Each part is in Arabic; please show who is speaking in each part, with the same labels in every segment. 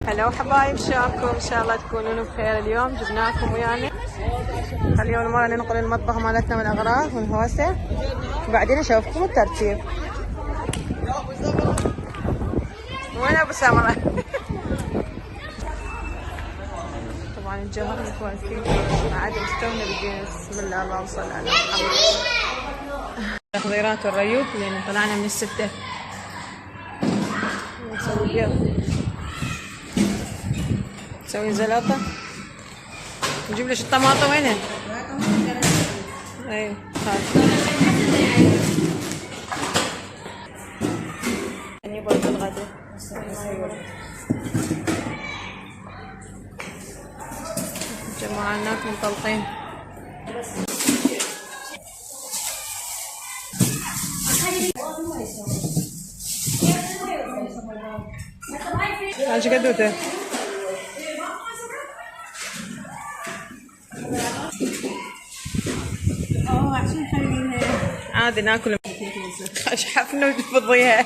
Speaker 1: هلا حبايب، شلونكم؟ ان شاء الله تكونون بخير. اليوم جبناكم ويانا اليوم مرة ننقل المطبخ مالتنا من الاغراض والهوسة، وبعدين اشوفكم الترتيب. وين ابو سمرة؟ طبعا الجوهر متواكل عاد مستونا بالدين. بسم الله اللهم صل على محمد. تحضيرات الريوق لان طلعنا من الستة. نسوي بيض، نسوي زلطة، نجيب ليش الطماطم وينها؟ اي اني برد الغداء. جماعة منطلقين. ايش قدوته؟ عشان خلينا عادي ناكل. حفنة وتفضيها.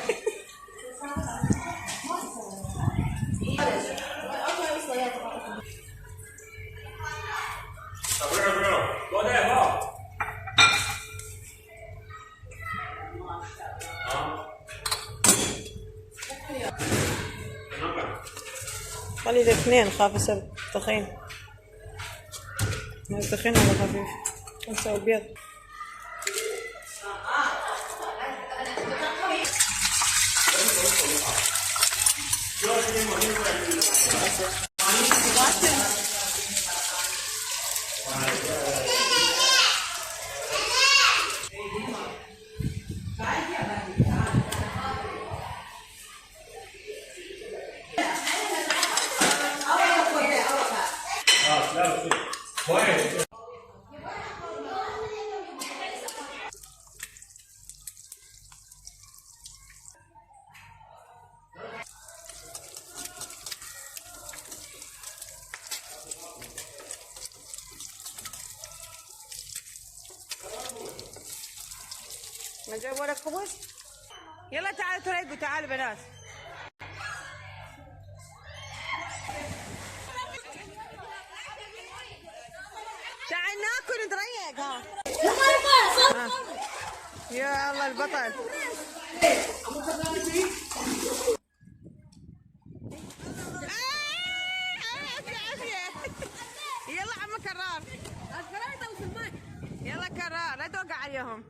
Speaker 1: خلي الاثنين، خاف يصير تخين. تخين ولا خفيف؟ نسوي بيض. ما جابوا لك خبز؟ يلا تعالوا تريقوا، تعالوا بنات. تعال ناكل نتريق. ها يا الله البطل. يلا عم كرار، يلا كرار لا توقع عليهم.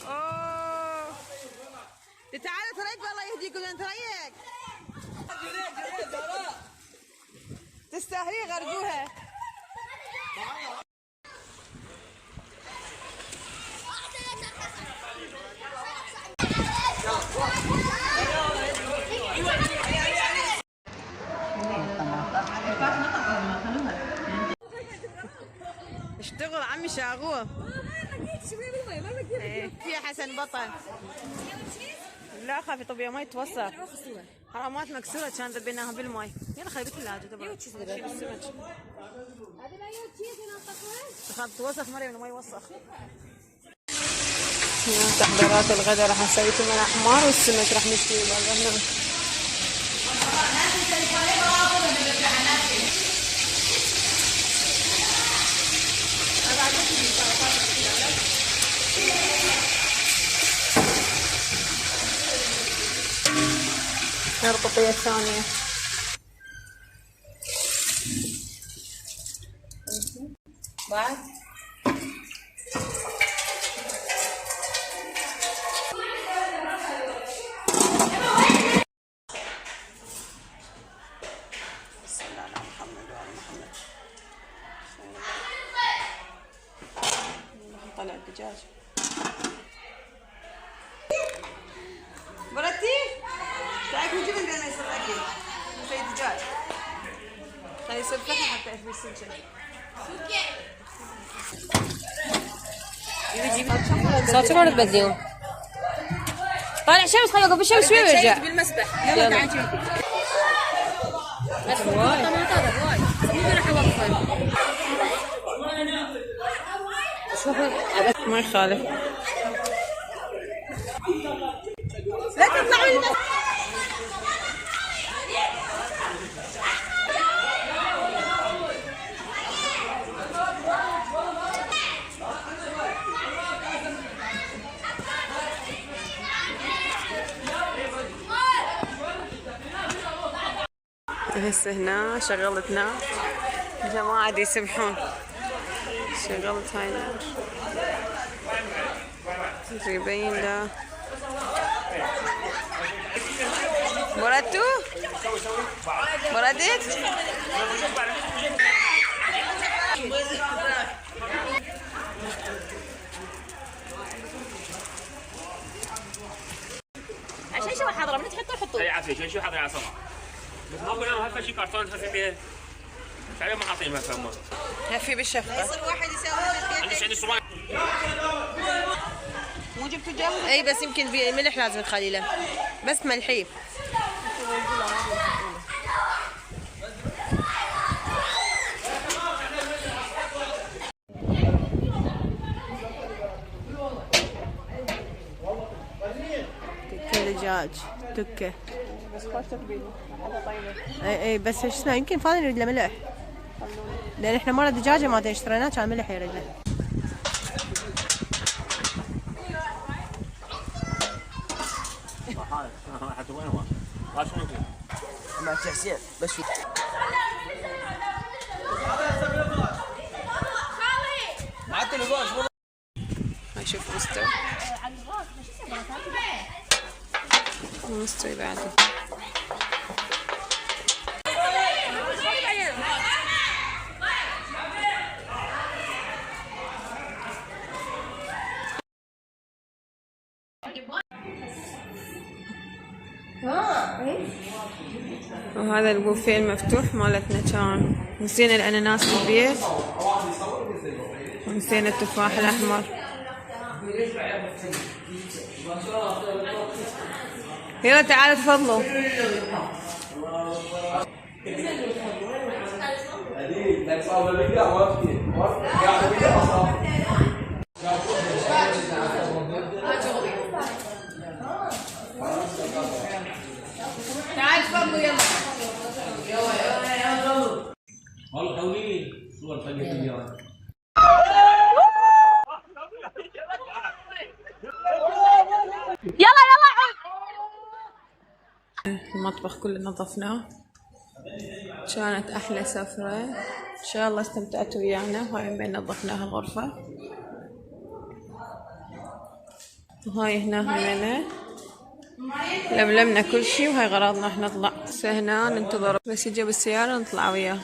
Speaker 1: اوه تعالوا تريق، والله يهديكم نتريق. تستاهلي غرقوها. اشتغل عمي شاغوه. يا حسن بطل. لا خافي طبيعي ما يتوسخ. حرامات مكسوره كان ذبيناها بالماء. يلا خلي بالثلاجه تبع شيل السمك. تخاف توسخ مريم ما يوسخ. تحضيرات الغداء راح نسوي ثمن احمر والسمك راح نشويه برا. القطية الثانية بعد صلى على محمد وعلى محمد. نطلع الدجاج. برتي تعالي نجيب عندنا يصير اكل زي الدجاج. خلي يصير فحم حتى في السنجة.
Speaker 2: صوت شنو تبديهم؟ طالع شمس، خليه قبل الشمس شوي ويرجع.
Speaker 1: بالمسبح. يلا تعالي
Speaker 2: شوفي
Speaker 1: ما يخالف. لا تطلعوا لي. هسه هنا شغلت نار، جماعة دي يسبحون. شغلت هاي النار يبين له. بردتوا؟ بردت؟
Speaker 2: عشان شو حاضرة من تحطوا حطوا.
Speaker 3: اي عافية شو حاضر على صباح. بس ما قلنا هالشي كرتون هسه بيه. شعري ما حاطين ما فهمه.
Speaker 1: يكفي بالشفقة.
Speaker 4: يصير واحد يسوي
Speaker 3: عندي صباح.
Speaker 4: مو جبتوا جو؟
Speaker 2: اي بس يمكن ملح لازم تخلي له، بس ملحيه.
Speaker 4: تكه دجاج تكه.
Speaker 1: بس خوش تتبيله حاجة طيبة.
Speaker 4: اي بس شو اسمه يمكن فاضي يريد له ملح. لان احنا مره دجاجه ما اشتريناه كان ملح يريد له.
Speaker 3: حتى وين هو؟ ما شنو يمكن؟
Speaker 5: مع تحسين بس
Speaker 1: هاي شوف مستوي. مستوي بعده. وهذا البوفيه المفتوح مالتنا كان نسينا الاناناس بالبيت ونسينا التفاح الاحمر. يلا تعالوا تفضلوا.
Speaker 4: تعال تفضلوا يلا.
Speaker 5: والله حولي صور فنية اليوم.
Speaker 1: المطبخ كله نظفناه. كانت احلى سفرة، ان شاء الله استمتعتوا ويانا. وهاي بين نظفناها الغرفة، وهاي هنا همينة لملمنا كل شي. وهاي غراضنا احنا نطلع هنا ننتظر بس يجي بالسيارة نطلع وياه.